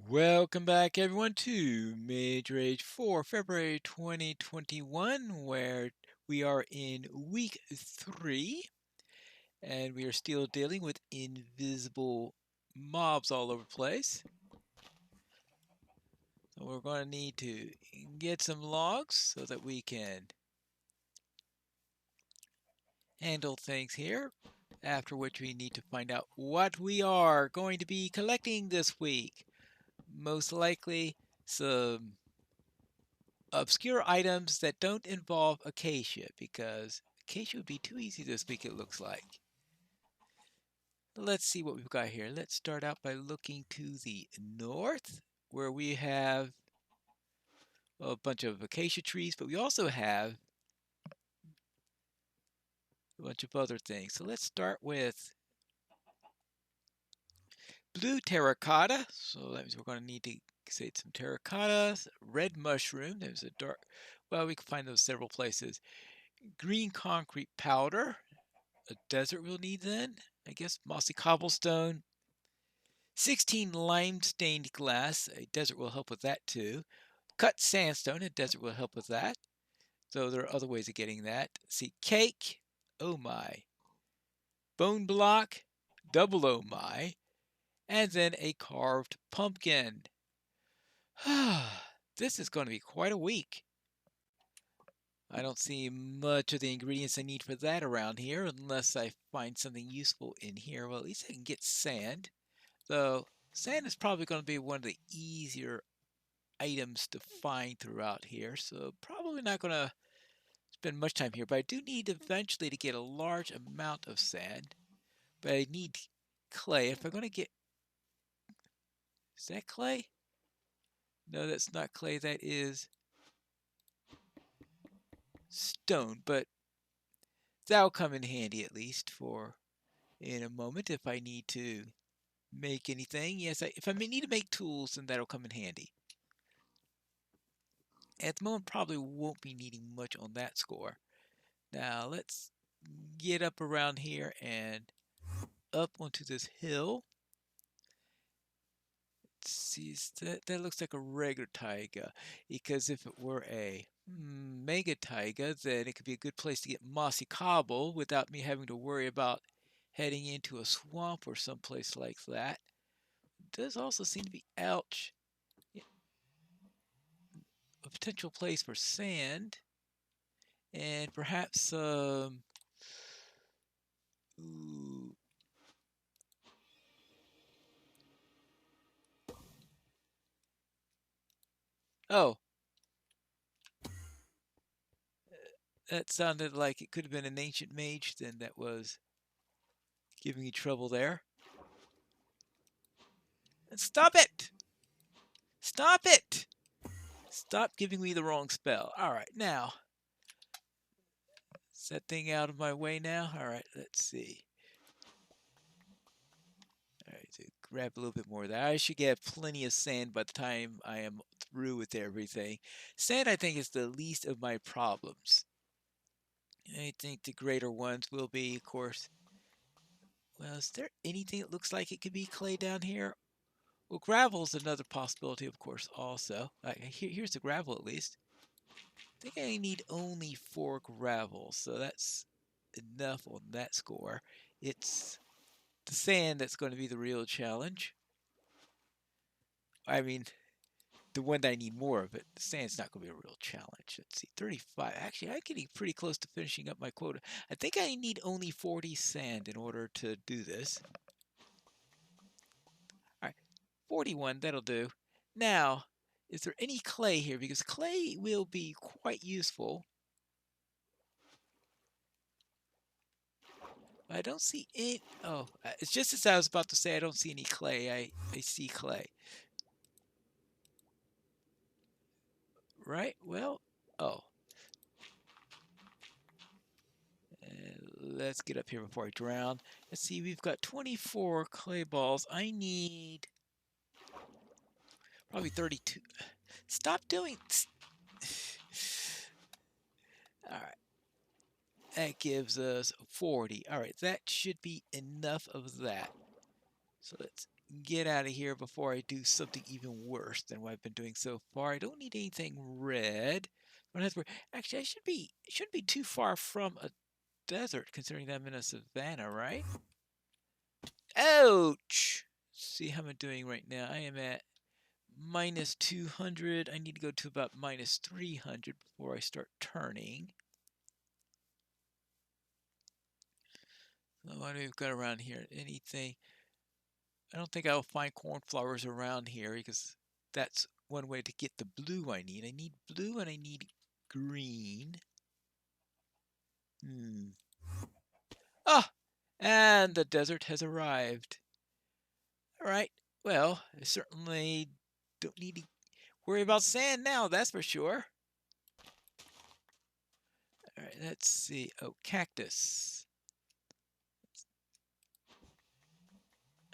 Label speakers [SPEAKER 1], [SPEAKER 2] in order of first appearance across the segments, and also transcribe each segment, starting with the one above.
[SPEAKER 1] Welcome back, everyone, to Mage Rage for February 2021, where we are in week 3, and we are still dealing with invisible mobs all over the place. So we're going to need to get some logs so that we can handle things here, after which we need to find out what we are going to be collecting this week. Most likely some obscure items that don't involve acacia, because acacia would be too easy this week, it looks like. Let's see what we've got here. Let's start out by looking to the north, where we have a bunch of acacia trees, but we also have a bunch of other things. So let's start with blue terracotta. So that means we're going to need to say some terracotta. Red mushroom. There's a dark, well, we can find those several places. Green concrete powder. A desert we'll need then. I guess mossy cobblestone. 16 lime stained glass. A desert will help with that too. Cut sandstone. A desert will help with that. So there are other ways of getting that. See, cake. Oh my. Bone block. Double oh my. And then a carved pumpkin. This is going to be quite a week. I don't see much of the ingredients I need for that around here unless I find something useful in here. Well, at least I can get sand. Though sand is probably going to be one of the easier items to find throughout here, so probably not going to spend much time here. But I do need eventually to get a large amount of sand. But I need clay. If I'm going to get... Is that clay? No, that's not clay. That is stone. But that'll come in handy at least for in a moment if I need to make anything. Yes, if I need to make tools, then that'll come in handy. At the moment, probably won't be needing much on that score. Now, let's get up around here and up onto this hill. Let's see, that looks like a regular taiga, because if it were a mega taiga, then it could be a good place to get mossy cobble without me having to worry about heading into a swamp or someplace like that. It does also seem to be, ouch, a potential place for sand and perhaps some... Ooh. Oh, that sounded like it could have been an ancient mage then that was giving me trouble there. And stop it! Stop it! Stop giving me the wrong spell. Alright, now. Is that thing out of my way now? Alright, let's see. Alright, so grab a little bit more of that. I should get plenty of sand by the time I am through with everything. Sand, I think, is the least of my problems. I think the greater ones will be, of course... Well, is there anything that looks like it could be clay down here? Well, gravel's another possibility, of course, also. Here's the gravel, at least. I think I need only 4 gravel, so that's enough on that score. It's the sand that's going to be the real challenge. I mean, the one that I need more of it. The sand's not going to be a real challenge. Let's see, 35. Actually, I'm getting pretty close to finishing up my quota. I think I need only 40 sand in order to do this. All right, 41, that'll do. Now, is there any clay here? Because clay will be quite useful. I don't see any... Oh, it's just as I was about to say, I don't see any clay. I see clay. Right? Well, oh. Let's get up here before I drown. Let's see, we've got 24 clay balls. I need probably 32. Stop doing... All right. That gives us 40. All right, that should be enough of that. So let's get out of here before I do something even worse than what I've been doing so far. I don't need anything red. I don't have to worry. Actually, it shouldn't be too far from a desert, considering that I'm in a savanna, right? Ouch! See how I'm doing right now. I am at minus 200. I need to go to about minus 300 before I start turning. So what do we've got around here? Anything? I don't think I'll find cornflowers around here because that's one way to get the blue I need. I need blue and I need green. Ah! And the desert has arrived. All right. Well, I certainly don't need to worry about sand now, that's for sure. All right, let's see. Oh, cactus.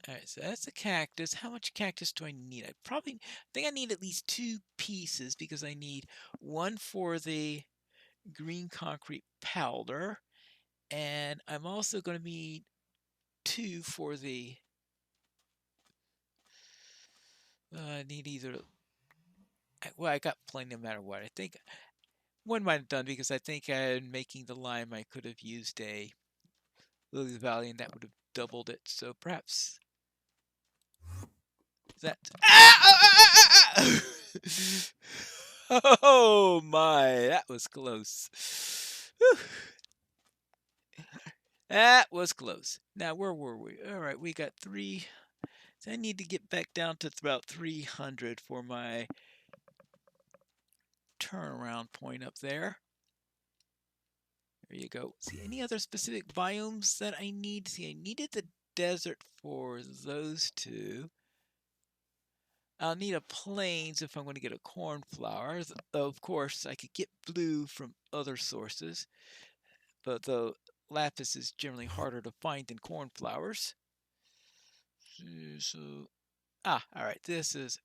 [SPEAKER 1] All right, so that's a cactus. How much cactus do I need? I think I need at least 2 pieces because I need one for the green concrete powder, and I'm also going to need 2 for the. I need either. Well, I got plenty no matter what. I think one might have done because I think in making the lime I could have used a Lily Valley and that would have doubled it. So perhaps that. Oh my, that was close. Whew. That was close. Now, where were we? All right, we got 3. So I need to get back down to about 300 for my turnaround point up there. There you go. See, any other specific biomes that I need? See, I needed the desert for those 2. I'll need a plains if I'm going to get a cornflower. Of course, I could get blue from other sources, but the lapis is generally harder to find than cornflowers. So, all right, this is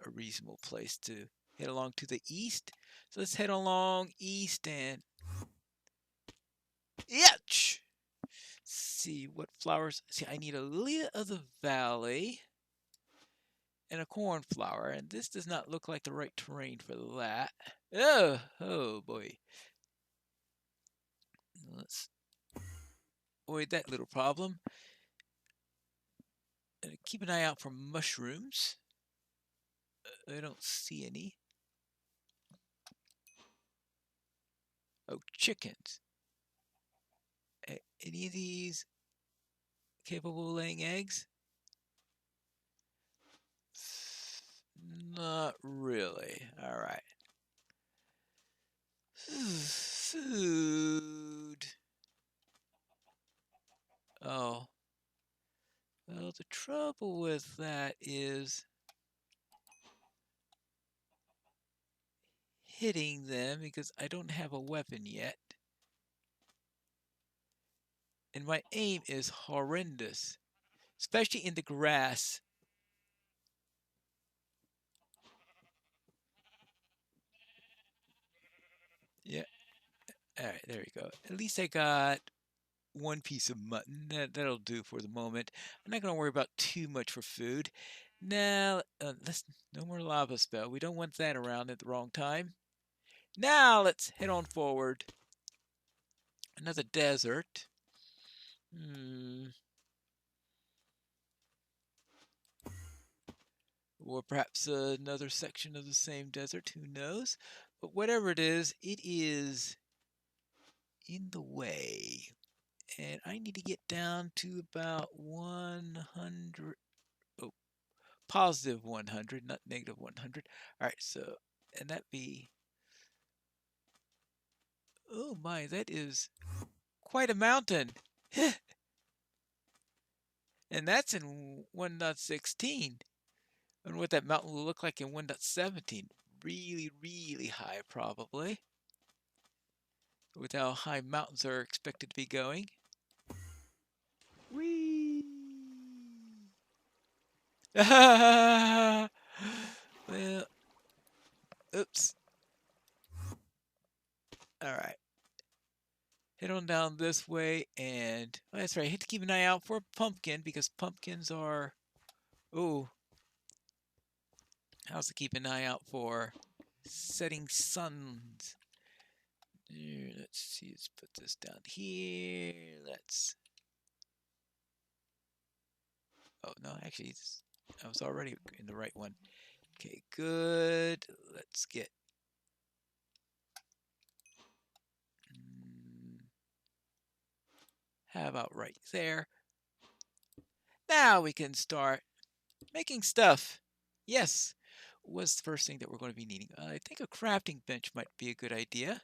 [SPEAKER 1] a reasonable place to head along to the east. So let's head along east and itch. See what flowers. See, I need a lily of the valley and a cornflower, and this does not look like the right terrain for that. Oh boy. Let's avoid that little problem. Keep an eye out for mushrooms. I don't see any. Oh, chickens. Any of these capable of laying eggs? Not really. All right. Food. Oh. Well, the trouble with that is hitting them because I don't have a weapon yet. And my aim is horrendous, especially in the grass. Yeah. All right, there we go. At least I got 1 piece of mutton. That'll do for the moment. I'm not going to worry about too much for food. Now, let's no more lava spell. We don't want that around at the wrong time. Now let's head on forward. Another desert. Or perhaps another section of the same desert. Who knows? But whatever it is in the way. And I need to get down to about 100. Oh, positive 100, not negative 100. All right, so, and that be, oh my, that is quite a mountain. And that's in 1.16. And what that mountain will look like in 1.17. Really, really high, probably. With how high mountains are expected to be going. Whee! Well, oops. All right. Head on down this way, and oh, that's right. I have to keep an eye out for a pumpkin because pumpkins are Oh, I also keep an eye out for setting suns. Let's see, let's put this down here. Oh no, actually, I was already in the right one. Okay, good. Let's get. How about right there? Now we can start making stuff. Yes. What's the first thing that we're going to be needing? I think a crafting bench might be a good idea.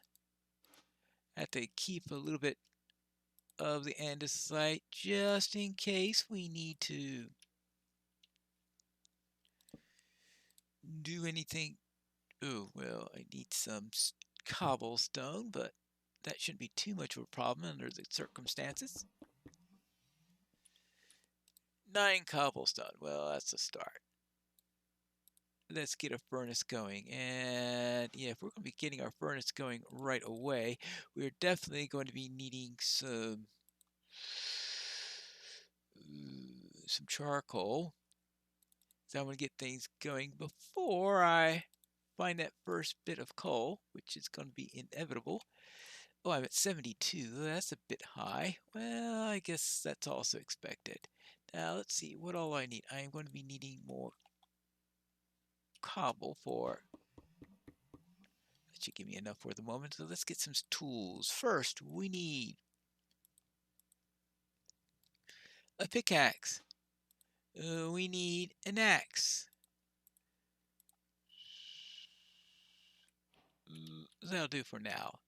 [SPEAKER 1] I have to keep a little bit of the andesite just in case we need to do anything. Oh, well, I need some cobblestone, but that shouldn't be too much of a problem under the circumstances. 9 cobblestone. Well, that's a start. Let's get a furnace going. And yeah, if we're going to be getting our furnace going right away, we're definitely going to be needing some charcoal. So I'm going to get things going before I find that first bit of coal, which is going to be inevitable. Oh, I'm at 72. That's a bit high. Well, I guess that's also expected. Now, let's see what all I need. I'm going to be needing more cobble for. That should give me enough for the moment. So let's get some tools. First, we need a pickaxe. We need an axe. That'll do for now.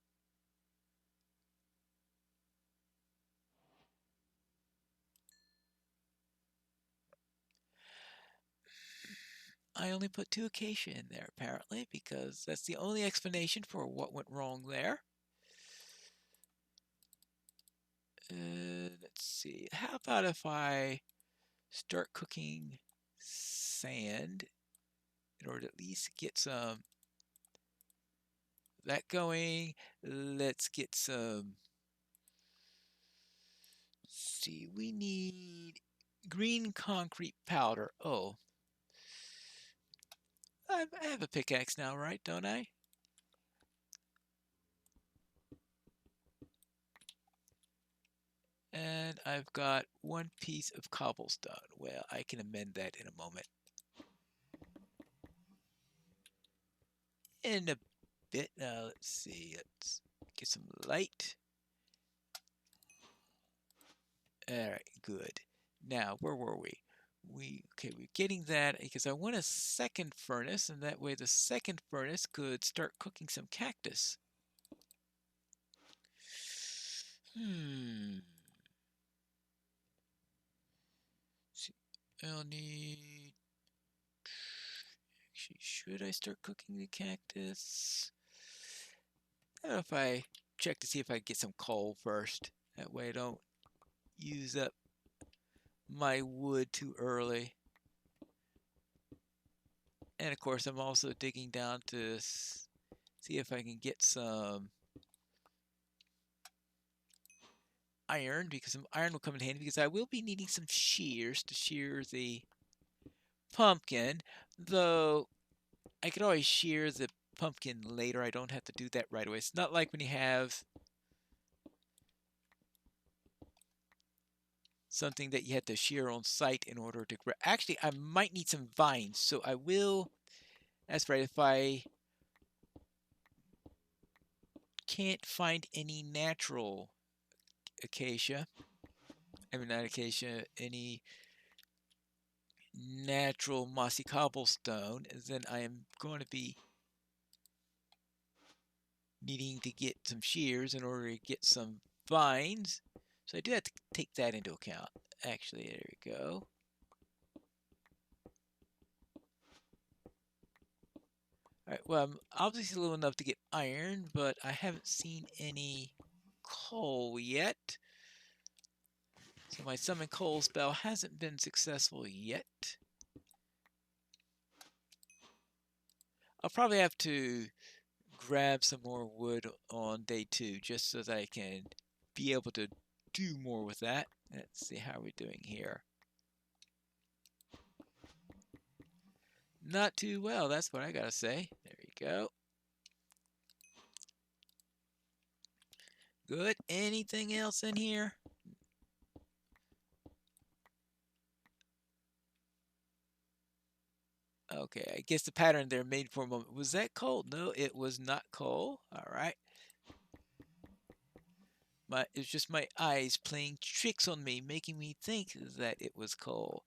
[SPEAKER 1] I only put 2 acacia in there, apparently, because that's the only explanation for what went wrong there. Let's see. How about if I start cooking sand in order to at least get some that going? Let's get some. Let's see, we need green concrete powder. Oh, I have a pickaxe now, right? Don't I? And I've got 1 piece of cobblestone. Well, I can amend that in a moment. In a bit. Now, let's see. Let's get some light. All right, good. Now, where were we? Okay, we're getting that because I want a second furnace, and that way the second furnace could start cooking some cactus. See, I'll need. Actually, should I start cooking the cactus? I don't know if I check to see if I get some coal first. That way I don't use up my wood too early. And of course, I'm also digging down to see if I can get some iron, because some iron will come in handy, because I will be needing some shears to shear the pumpkin, though I could always shear the pumpkin later. I don't have to do that right away. It's not like when you have something that you had to shear on site in order to grow. Actually, I might need some vines, so I will. That's right. If I can't find any natural acacia, I mean not acacia, any natural mossy cobblestone, then I am going to be needing to get some shears in order to get some vines. So I do have to take that into account. Actually, there we go. Alright, well, I'm obviously low enough to get iron, but I haven't seen any coal yet. So my summon coal spell hasn't been successful yet. I'll probably have to grab some more wood on day 2 just so that I can be able to do more with that. Let's see how we're doing here. Not too well, that's what I gotta say. There you go. Good. Anything else in here? Okay, I guess the pattern there made for a moment. Was that coal? No, it was not coal. All right. It was just my eyes playing tricks on me, making me think that it was coal.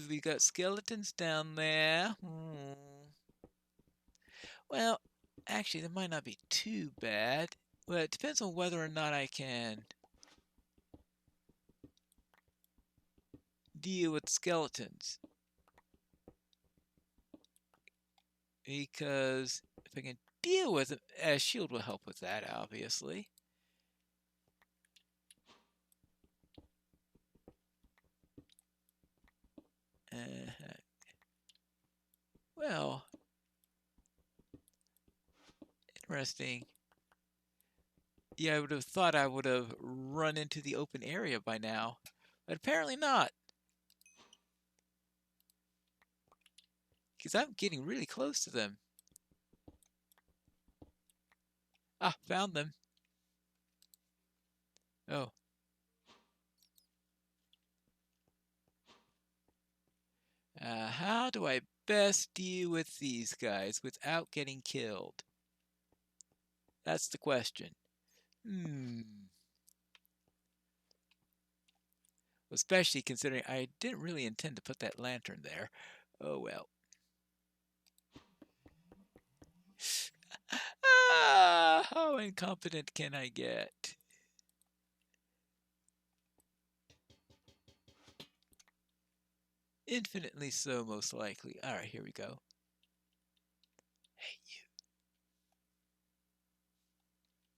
[SPEAKER 1] We got skeletons down there. Well, actually, that might not be too bad. Well, it depends on whether or not I can deal with skeletons. Because if I can deal with it, a shield will help with that, obviously. Well, interesting. Yeah, I would have thought I would have run into the open area by now, but apparently not. Because I'm getting really close to them. Ah, found them. Oh. How do I best deal with these guys without getting killed? That's the question. Especially considering I didn't really intend to put that lantern there. Oh well. How incompetent can I get? Infinitely so, most likely. All right, here we go. Hey, you.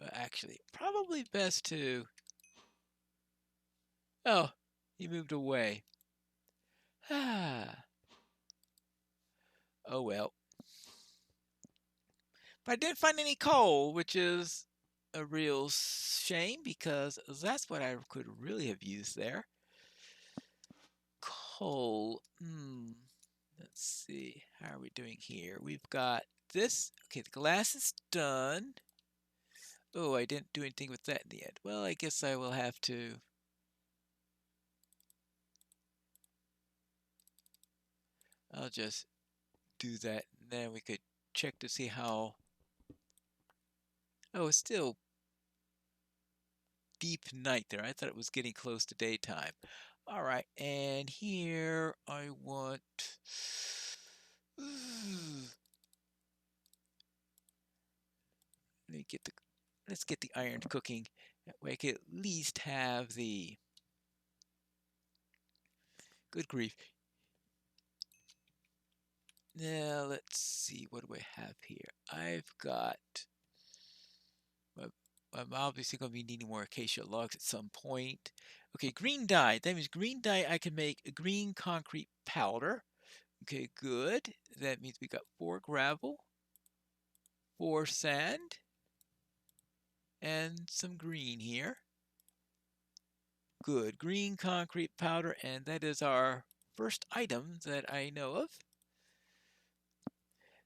[SPEAKER 1] Well, actually, probably best to... Oh, he moved away. Ah. Oh well. But I didn't find any coal, which is a real shame because that's what I could really have used there. Coal. Let's see. How are we doing here? We've got this. Okay, the glass is done. Oh, I didn't do anything with that in the end. Well, I guess I will have to. I'll just do that. And then we could check to see how. Oh, it's still deep night there. I thought it was getting close to daytime. All right, and here I want. Let me get the. Let's get the iron cooking. That way I can at least have the. Good grief. Now let's see. What do I have here? I've got. I'm obviously going to be needing more acacia logs at some point. Okay, green dye. That means green dye, I can make a green concrete powder. Okay, good. That means we got 4 gravel, 4 sand, and some green here. Good. Green concrete powder, and that is our first item that I know of.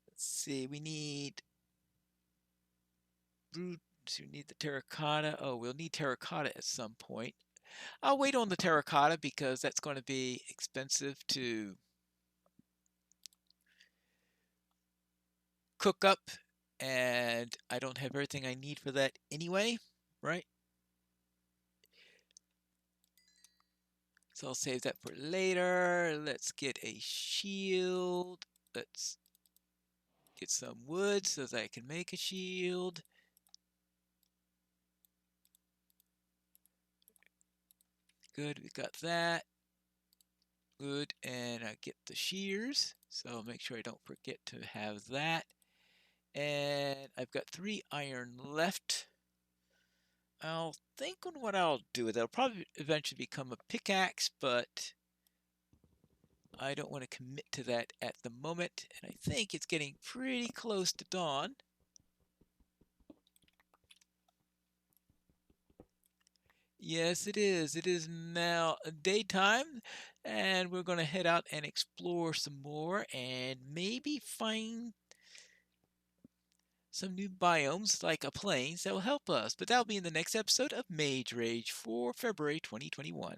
[SPEAKER 1] Let's see, we need brute. So we need the terracotta. Oh, we'll need terracotta at some point. I'll wait on the terracotta because that's going to be expensive to cook up, and I don't have everything I need for that anyway, right? So I'll save that for later. Let's get a shield. Let's get some wood so that I can make a shield. Good, we got that. Good, and I get the shears, so I'll make sure I don't forget to have that. And I've got 3 iron left. I'll think on what I'll do with it. It'll probably eventually become a pickaxe, but I don't want to commit to that at the moment. And I think it's getting pretty close to dawn. Yes, it is. It is now daytime, and we're going to head out and explore some more and maybe find some new biomes like a plains that will help us. But that'll be in the next episode of Mage Rage for February 2021.